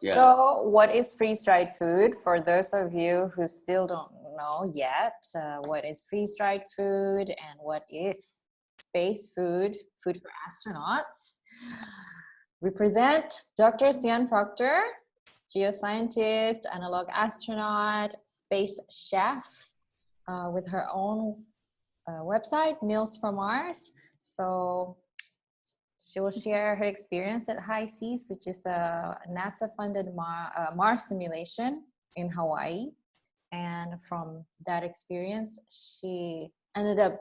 Yeah. So what is freeze-dried food? For those of you who still don't know yet, what is freeze-dried food and what is space food, food for astronauts? We present Dr. Sian Proctor, geoscientist, analog astronaut, space chef, with her own website, Meals from Mars. So she will share her experience at High Seas, which is a NASA-funded Mars simulation in Hawaii. And from that experience, she ended up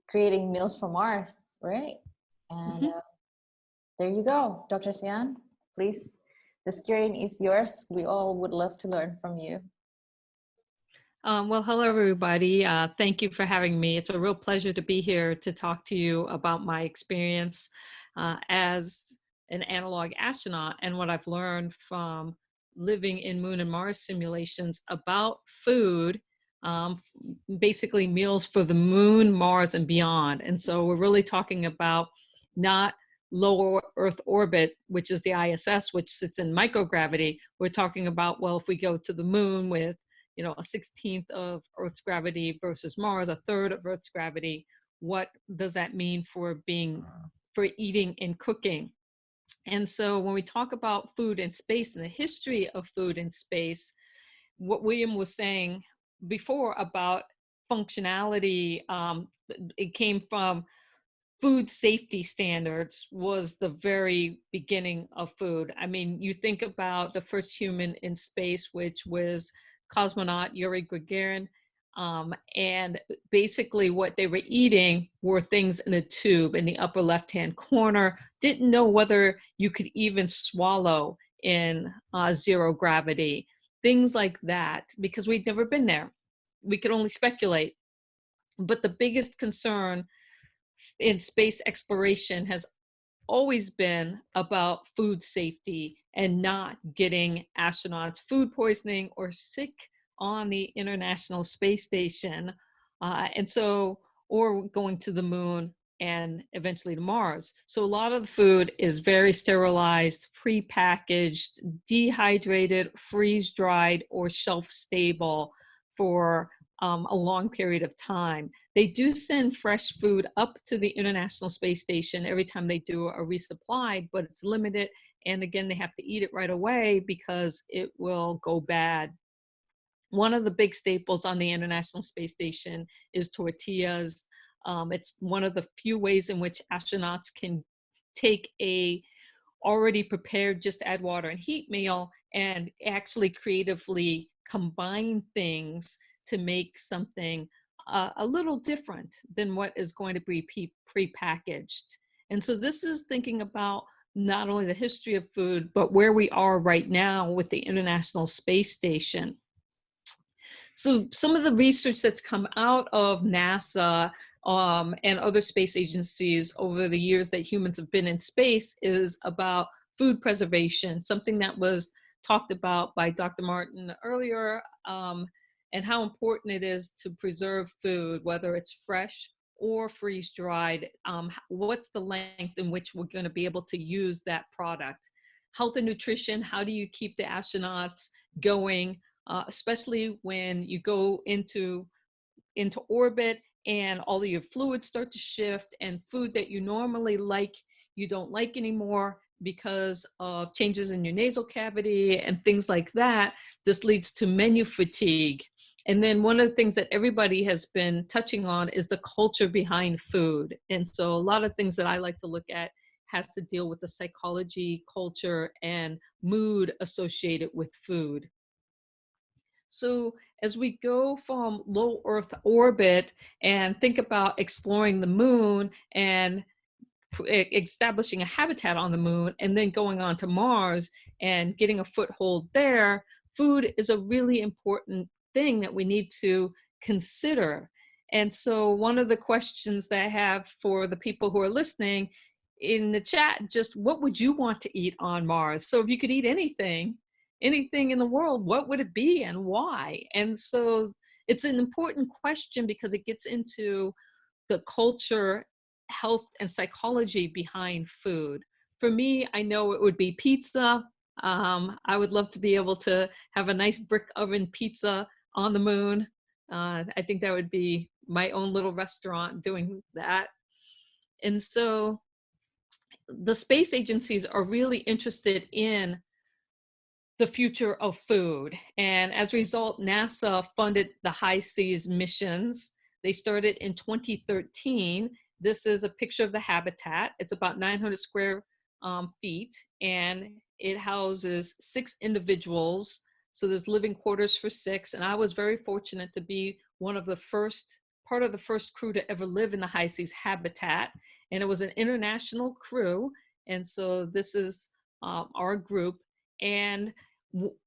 creating Meals from Mars, right? And there you go, Dr. Sian. Please, the screen is yours. We all would love to learn from you. Well, hello, everybody. Thank you for having me. It's a real pleasure to be here to talk to you about my experience as an analog astronaut and what I've learned from living in Moon and Mars simulations about food, basically meals for the Moon, Mars, and beyond. And so we're really talking about not low Earth orbit, which is the ISS, which sits in microgravity. We're talking about, well, if we go to the Moon with a 16th of Earth's gravity versus Mars, a third of Earth's gravity, what does that mean for eating and cooking? And so when we talk about food in space and the history of food in space, what William was saying before about functionality, it came from food safety standards was the very beginning of food. I mean, you think about the first human in space, which was cosmonaut Yuri Gagarin, and basically what they were eating were things in a tube in the upper left-hand corner. Didn't know whether you could even swallow in zero gravity, things like that, because we'd never been there. We could only speculate. But the biggest concern in space exploration has always been about food safety and not getting astronauts food poisoning or sick on the International Space Station, or going to the Moon and eventually to Mars. So a lot of the food is very sterilized, pre-packaged, dehydrated, freeze-dried, or shelf-stable for a long period of time. They do send fresh food up to the International Space Station every time they do a resupply, but it's limited. And again, they have to eat it right away because it will go bad. One of the big staples on the International Space Station is tortillas. It's one of the few ways in which astronauts can take a already prepared, just add water and heat meal and actually creatively combine things to make something a little different than what is going to be pre-packaged. And so this is thinking about not only the history of food, but where we are right now with the International Space Station. So some of the research that's come out of NASA and other space agencies over the years that humans have been in space is about food preservation, something that was talked about by Dr. Martin earlier, and how important it is to preserve food, whether it's fresh or freeze-dried. What's the length in which we're going to be able to use that product? Health and nutrition, how do you keep the astronauts going, especially when you go into orbit and all of your fluids start to shift and food that you normally like, you don't like anymore because of changes in your nasal cavity and things like that. This leads to menu fatigue. And then one of the things that everybody has been touching on is the culture behind food. And so a lot of things that I like to look at has to deal with the psychology, culture, and mood associated with food. So as we go from low Earth orbit and think about exploring the Moon and establishing a habitat on the Moon and then going on to Mars and getting a foothold there, food is a really important thing that we need to consider. And so one of the questions that I have for the people who are listening in the chat, just what would you want to eat on Mars? So if you could eat anything in the world, what would it be and why? And so it's an important question because it gets into the culture, health, and psychology behind food. For me, I know it would be pizza. I would love to be able to have a nice brick oven pizza on the moon. I think that would be my own little restaurant doing that. And so the space agencies are really interested in the future of food. And as a result, NASA funded the High Seas missions. They started in 2013. This is a picture of the habitat. It's about 900 square feet, and it houses 6 individuals. So there's living quarters for 6. And I was very fortunate to be part of the first crew to ever live in the High Seas habitat. And it was an international crew. And so this is our group. And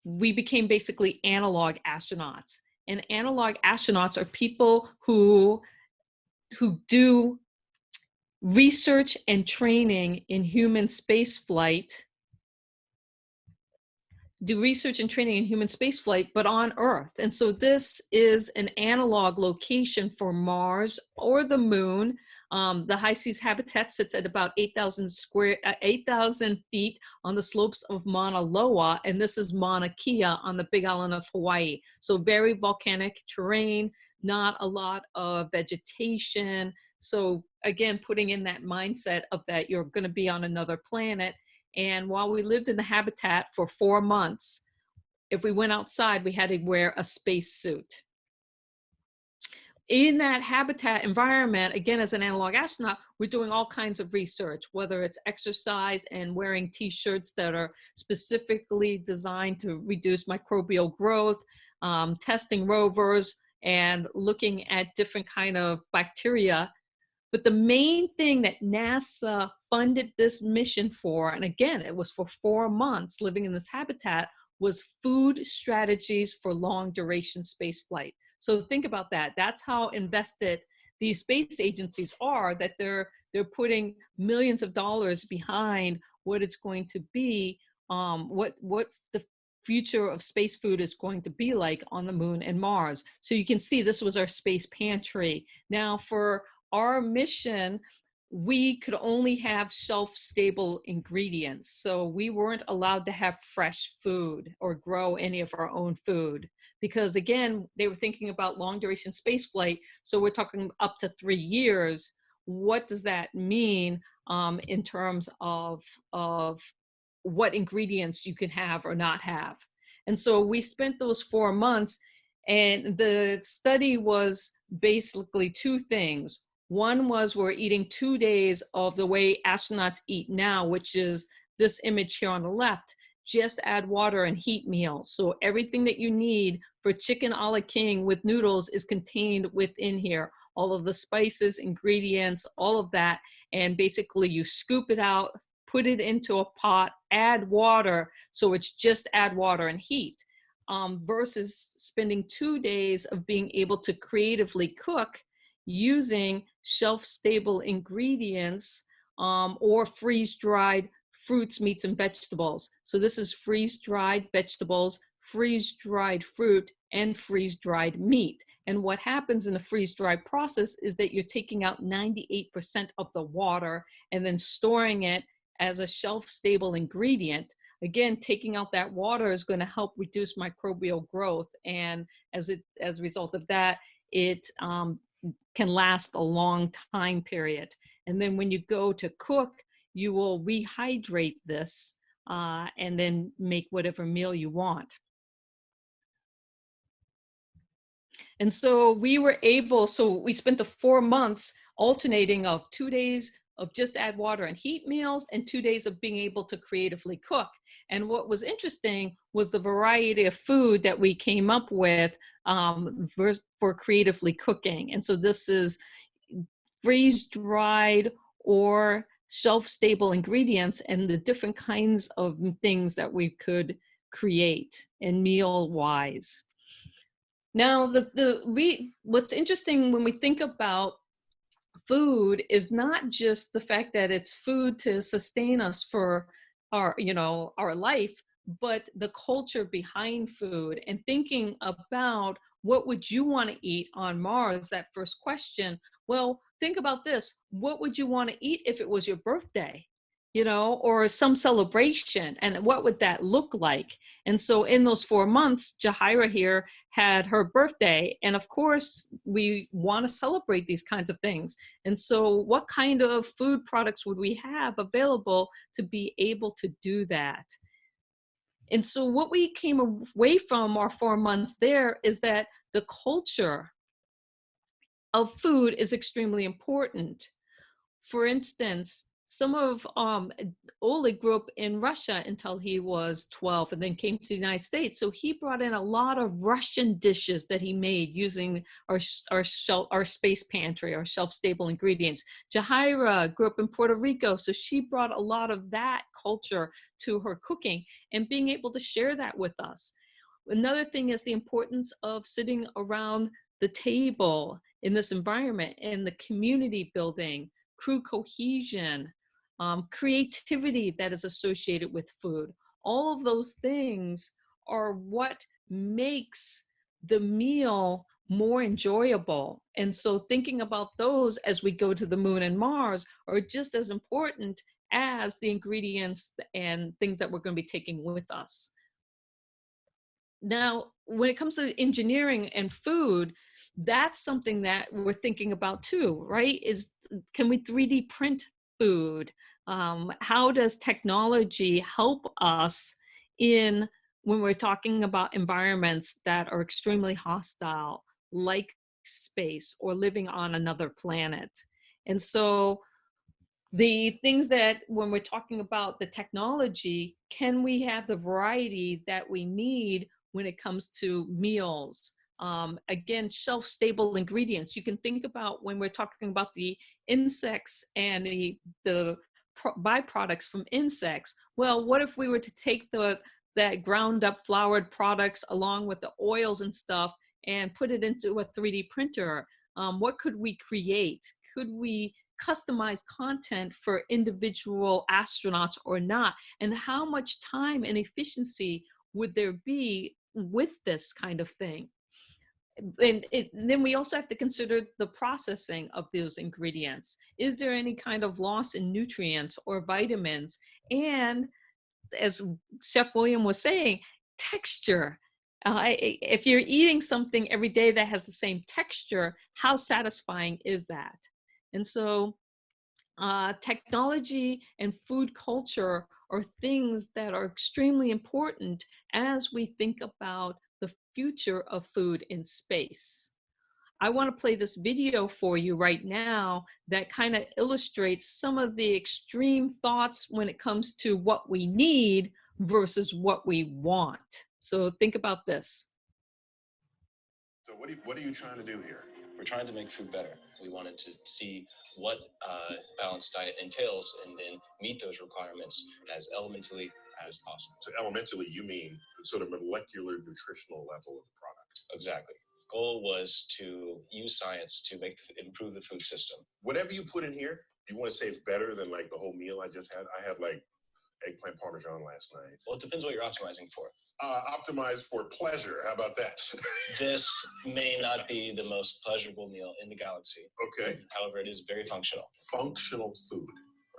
we became basically analog astronauts. And analog astronauts are people who do research and training in human space flight, but on Earth. And so this is an analog location for Mars or the moon. The High Seas habitat sits at about 8,000 feet on the slopes of Mauna Loa, and this is Mauna Kea on the Big Island of Hawaii. So very volcanic terrain, not a lot of vegetation. So again, putting in that mindset of that you're going to be on another planet. And while we lived in the habitat for 4 months, if we went outside, we had to wear a space suit. In that habitat environment, again, as an analog astronaut, we're doing all kinds of research, whether it's exercise and wearing t-shirts that are specifically designed to reduce microbial growth, testing rovers, and looking at different kind of bacteria. But the main thing that NASA funded this mission for, and again, it was for 4 months living in this habitat, was food strategies for long duration space flight. So think about that. That's how invested these space agencies are, that they're putting millions of dollars behind what it's going to be, what the future of space food is going to be like on the moon and Mars. So you can see this was our space pantry. Now for our mission, we could only have shelf-stable ingredients. So we weren't allowed to have fresh food or grow any of our own food. Because again, they were thinking about long duration space flight. So we're talking up to 3 years. What does that mean in terms of what ingredients you can have or not have? And so we spent those 4 months, and the study was basically 2 things. One was we're eating 2 days of the way astronauts eat now, which is this image here on the left. Just add water and heat meals. So everything that you need for chicken a la king with noodles is contained within here. All of the spices, ingredients, all of that. And basically you scoop it out, put it into a pot, add water. So it's just add water and heat. Versus spending 2 days of being able to creatively cook using shelf-stable ingredients or freeze-dried fruits, meats, and vegetables. So this is freeze-dried vegetables, freeze-dried fruit, and freeze-dried meat. And what happens in the freeze-dried process is that you're taking out 98% of the water and then storing it as a shelf-stable ingredient. Again, taking out that water is going to help reduce microbial growth. And as a result of that, it can last a long time period. And then when you go to cook, you will rehydrate this and then make whatever meal you want. And so we spent the 4 months alternating of 2 days of just add water and heat meals and 2 days of being able to creatively cook. And what was interesting was the variety of food that we came up with for creatively cooking. And so this is freeze-dried or shelf-stable ingredients and the different kinds of things that we could create and meal-wise. Now, what's interesting when we think about food is not just the fact that it's food to sustain us for our life, but the culture behind food and thinking about what would you want to eat on Mars, that first question. Well, think about this. What would you want to eat if it was your birthday? you know, or some celebration. And what would that look like? And so in those 4 months, Jahira here had her birthday. And of course, we want to celebrate these kinds of things. And so what kind of food products would we have available to be able to do that? And so what we came away from our 4 months there is that the culture of food is extremely important. For instance, some of Oleg grew up in Russia until he was 12 and then came to the United States. So he brought in a lot of Russian dishes that he made using our space pantry, our shelf-stable ingredients. Jahira grew up in Puerto Rico, so she brought a lot of that culture to her cooking and being able to share that with us. Another thing is the importance of sitting around the table in this environment and the community building, crew cohesion, creativity that is associated with food. All of those things are what makes the meal more enjoyable. And so thinking about those as we go to the moon and Mars are just as important as the ingredients and things that we're going to be taking with us. Now, when it comes to engineering and food, that's something that we're thinking about too, right? Can we 3D print food? How does technology help us when we're talking about environments that are extremely hostile, like space or living on another planet? And so the things that when we're talking about the technology, can we have the variety that we need when it comes to meals? Again, shelf-stable ingredients. You can think about when we're talking about the insects and the byproducts from insects. Well, what if we were to take that ground up floured products along with the oils and stuff and put it into a 3D printer? What could we create? Could we customize content for individual astronauts or not? And how much time and efficiency would there be with this kind of thing? And then we also have to consider the processing of those ingredients. Is there any kind of loss in nutrients or vitamins? And as Chef William was saying, texture. If you're eating something every day that has the same texture, how satisfying is that? And so technology and food culture are things that are extremely important as we think about the future of food in space. I want to play this video for you right now that kind of illustrates some of the extreme thoughts when it comes to what we need versus what we want. So think about this. So what are you trying to do here? We're trying to make food better. We wanted to see what balanced diet entails and then meet those requirements as elementally as possible. So elementally, you mean the sort of molecular nutritional level of the product. Exactly. Goal was to use science to improve the food system. Whatever you put in here, you want to say it's better than like the whole meal I just had? I had like eggplant parmesan last night. Well, it depends what you're optimizing for. Optimized for pleasure. How about that? This may not be the most pleasurable meal in the galaxy. Okay. However, it is very functional. Functional food.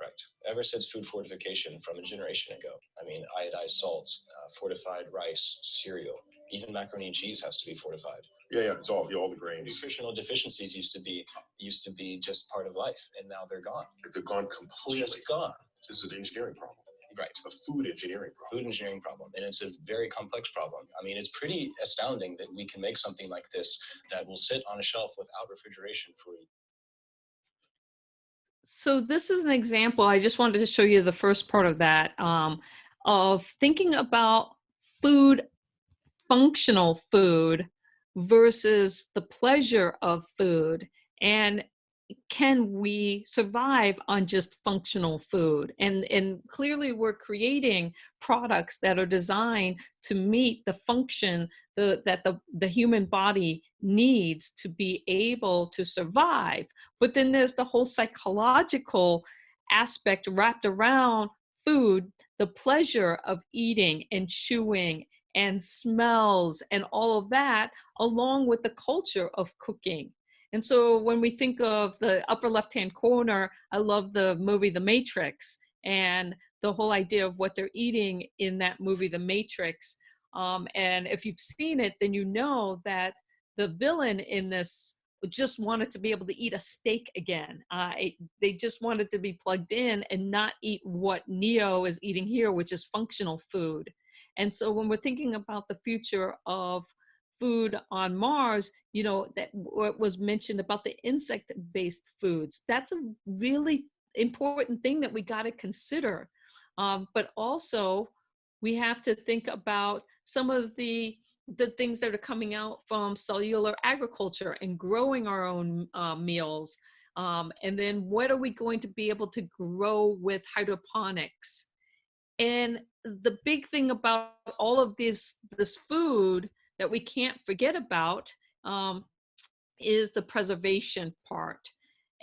Right. Ever since food fortification from a generation ago. I mean, iodized salt, fortified rice, cereal, even macaroni and cheese has to be fortified. Yeah, it's all the grains. Nutritional deficiencies used to be just part of life, and now they're gone. They're gone completely. Just gone. This is an engineering problem. Right. A food engineering problem. Food engineering problem. And it's a very complex problem. I mean, it's pretty astounding that we can make something like this that will sit on a shelf without refrigeration for. So this is an example. I just wanted to show you the first part of that, of thinking about food, functional food versus the pleasure of food. And can we survive on just functional food? And clearly we're creating products that are designed to meet the function that the human body needs to be able to survive. But then there's the whole psychological aspect wrapped around food, the pleasure of eating and chewing and smells and all of that, along with the culture of cooking. And so when we think of the upper left-hand corner, I love the movie The Matrix. and the whole idea of what they're eating in that movie, The Matrix. And if you've seen it, then you know that the villain in this just wanted to be able to eat a steak again. They just wanted to be plugged in and not eat what Neo is eating here, which is functional food. And so when we're thinking about the future of food on Mars, you know, that what was mentioned about the insect-based foods, that's a really important thing that we got to consider. But also, we have to think about some of the things that are coming out from cellular agriculture and growing our own meals. And then what are we going to be able to grow with hydroponics? And the big thing about all of this food that we can't forget about is the preservation part.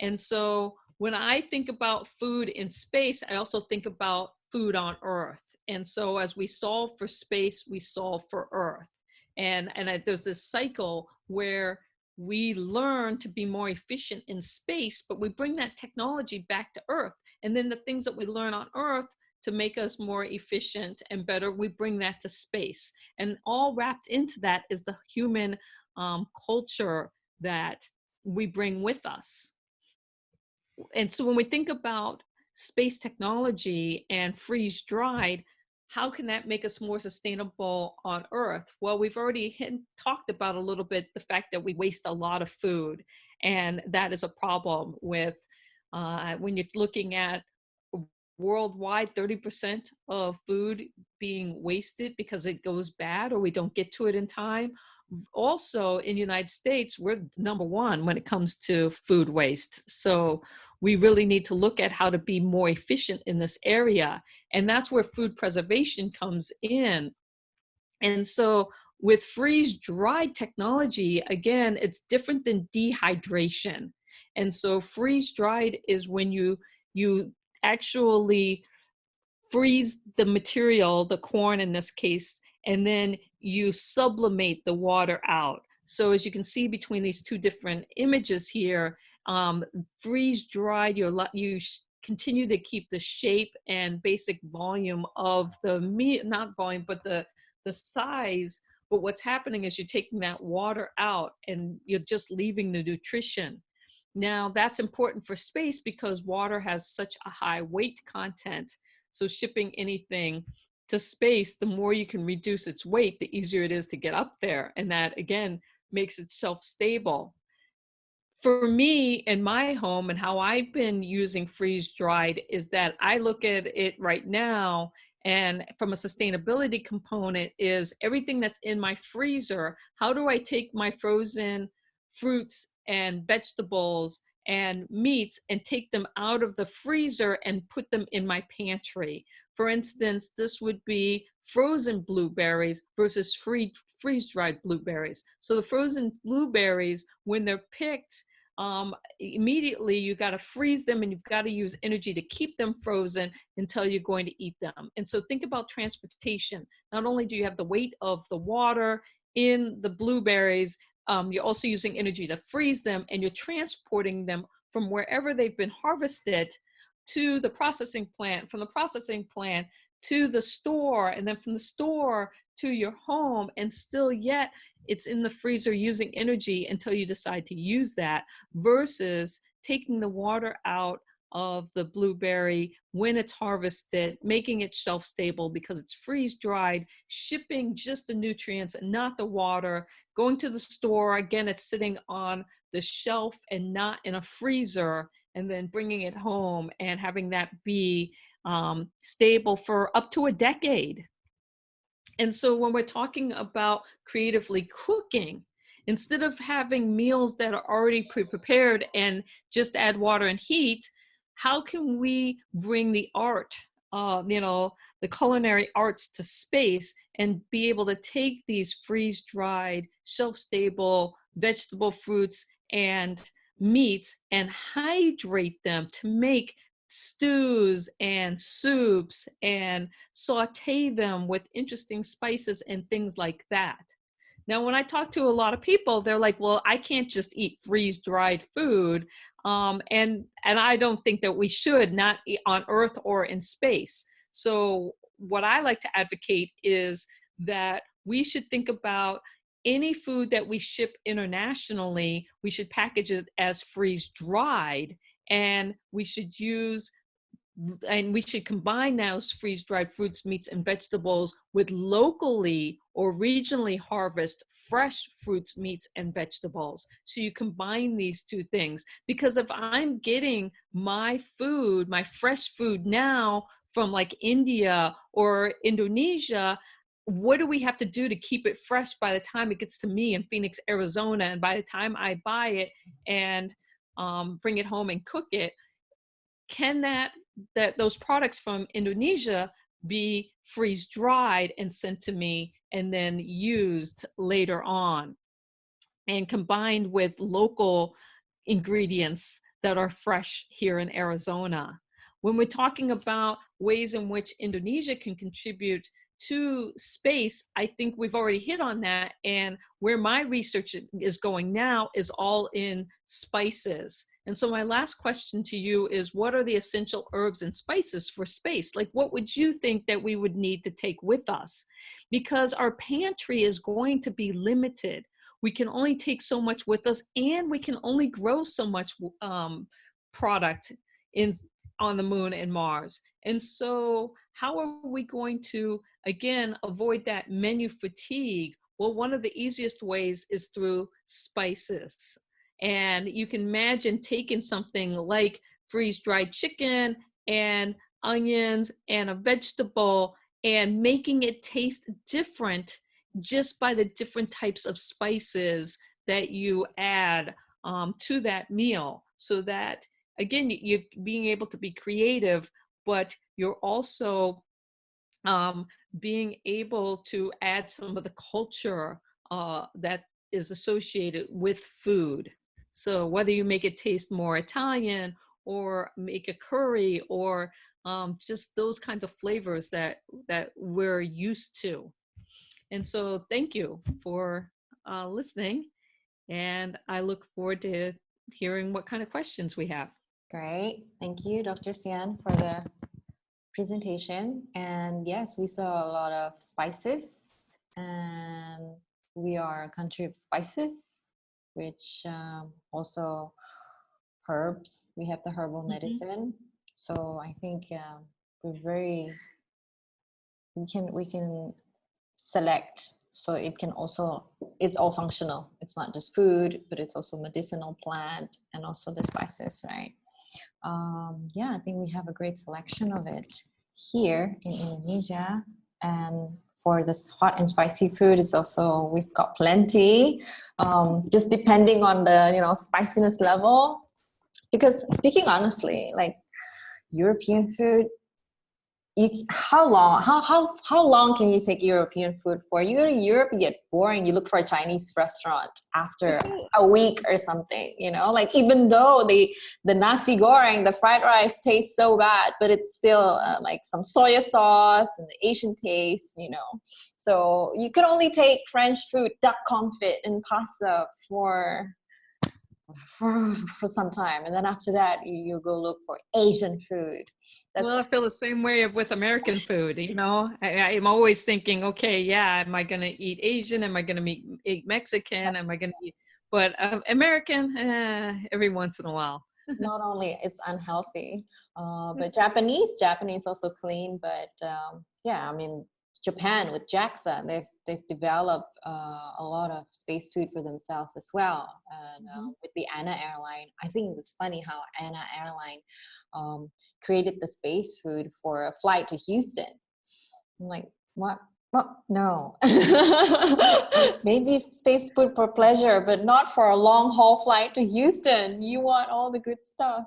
And so when I think about food in space, I also think about food on Earth. And so as we solve for space, we solve for Earth. And there's this cycle where we learn to be more efficient in space, but we bring that technology back to Earth. And then the things that we learn on Earth to make us more efficient and better, we bring that to space. And all wrapped into that is the human culture that we bring with us. And so when we think about space technology and freeze-dried, how can that make us more sustainable on Earth? Well, we've already talked about a little bit the fact that we waste a lot of food, and that is a problem with when you're looking at worldwide 30% of food being wasted because it goes bad or we don't get to it in time. Also in the United States, we're number one when it comes to food waste. So we really need to look at how to be more efficient in this area. And that's where food preservation comes in. And so with freeze-dried technology, again, it's different than dehydration. And so freeze-dried is when you actually freeze the material, the corn in this case, and then you sublimate the water out. So as you can see between these two different images here, freeze-dried, you continue to keep the shape and basic volume of the meat, not volume, but the size. But what's happening is you're taking that water out and you're just leaving the nutrition. Now that's important for space because water has such a high weight content. So shipping anything to space, the more you can reduce its weight, the easier it is to get up there. And that again makes it shelf-stable. For me in my home and how I've been using freeze-dried is that I look at it right now, and from a sustainability component is everything that's in my freezer. How do I take my frozen fruits and vegetables and meats and take them out of the freezer and put them in my pantry? For instance, this would be frozen blueberries versus freeze-dried blueberries. So the frozen blueberries, when they're picked, immediately you got to freeze them and you've got to use energy to keep them frozen until you're going to eat them. And so think about transportation. Not only do you have the weight of the water in the blueberries, you're also using energy to freeze them, and you're transporting them from wherever they've been harvested to the processing plant, from the processing plant to the store, and then from the store to your home, and still yet it's in the freezer using energy until you decide to use that, versus taking the water out of the blueberry when it's harvested, making it shelf stable because it's freeze dried, shipping just the nutrients and not the water, going to the store, again, it's sitting on the shelf and not in a freezer, and then bringing it home and having that be stable for up to a decade. And so when we're talking about creatively cooking, instead of having meals that are already pre-prepared and just add water and heat, how can we bring the art, the culinary arts to space and be able to take these freeze-dried, shelf-stable vegetable, fruits, and meats and hydrate them to make stews and soups and saute them with interesting spices and things like that. Now, when I talk to a lot of people, they're like, well, I can't just eat freeze-dried food. And I don't think that we should, not on Earth or in space. So what I like to advocate is that we should think about any food that we ship internationally, we should package it as freeze-dried, and we should combine those freeze-dried fruits, meats, and vegetables with locally or regionally harvested fresh fruits, meats, and vegetables. So you combine these two things. Because if I'm getting my food, my fresh food now from like India or Indonesia, what do we have to do to keep it fresh by the time it gets to me in Phoenix, Arizona? And by the time I buy it and bring it home and cook it, can that those products from Indonesia be freeze dried and sent to me and then used later on and combined with local ingredients that are fresh here in Arizona? When we're talking about ways in which Indonesia can contribute to space, I think we've already hit on that. And where my research is going now is all in spices. And so my last question to you is, what are the essential herbs and spices for space? Like, what would you think that we would need to take with us? Because our pantry is going to be limited. We can only take so much with us, and we can only grow so much product on the moon and Mars. And so how are we going to, again, avoid that menu fatigue? Well, one of the easiest ways is through spices. And you can imagine taking something like freeze-dried chicken and onions and a vegetable and making it taste different just by the different types of spices that you add to that meal. So that, again, you're being able to be creative, but you're also being able to add some of the culture that is associated with food. So whether you make it taste more Italian or make a curry or just those kinds of flavors that we're used to. And so thank you for listening. And I look forward to hearing what kind of questions we have. Great. Thank you, Dr. Sian, for the presentation. And yes, we saw a lot of spices, and we are a country of spices, which also herbs. We have the herbal medicine. So I think we can select, so it can also, it's all functional. It's not just food, but it's also medicinal plant and also the spices, right? Yeah, I think we have a great selection of it here in Indonesia. And for this hot and spicy food, it's also, we've got plenty, just depending on the, spiciness level. Because speaking honestly, like European food, how long can you take European food for? You go to Europe, you get boring. You look for a Chinese restaurant after a week or something, like, even though the nasi goreng, the fried rice tastes so bad, but it's still like some soya sauce and the Asian taste, So you can only take French food, duck confit and pasta for some time, and then after that you go look for Asian food. I feel the same way with American food. I'm always thinking, okay, yeah, am I going to eat Asian? Am I going to eat Mexican? Am I going to eat? But American, every once in a while. Not only it's unhealthy, but Japanese also clean. But yeah, I mean, Japan with JAXA, they've developed a lot of space food for themselves as well. And with the ANA airline, I think it was funny how ANA airline created the space food for a flight to Houston. I'm like, what? No. Maybe space food for pleasure, but not for a long haul flight to Houston. You want all the good stuff.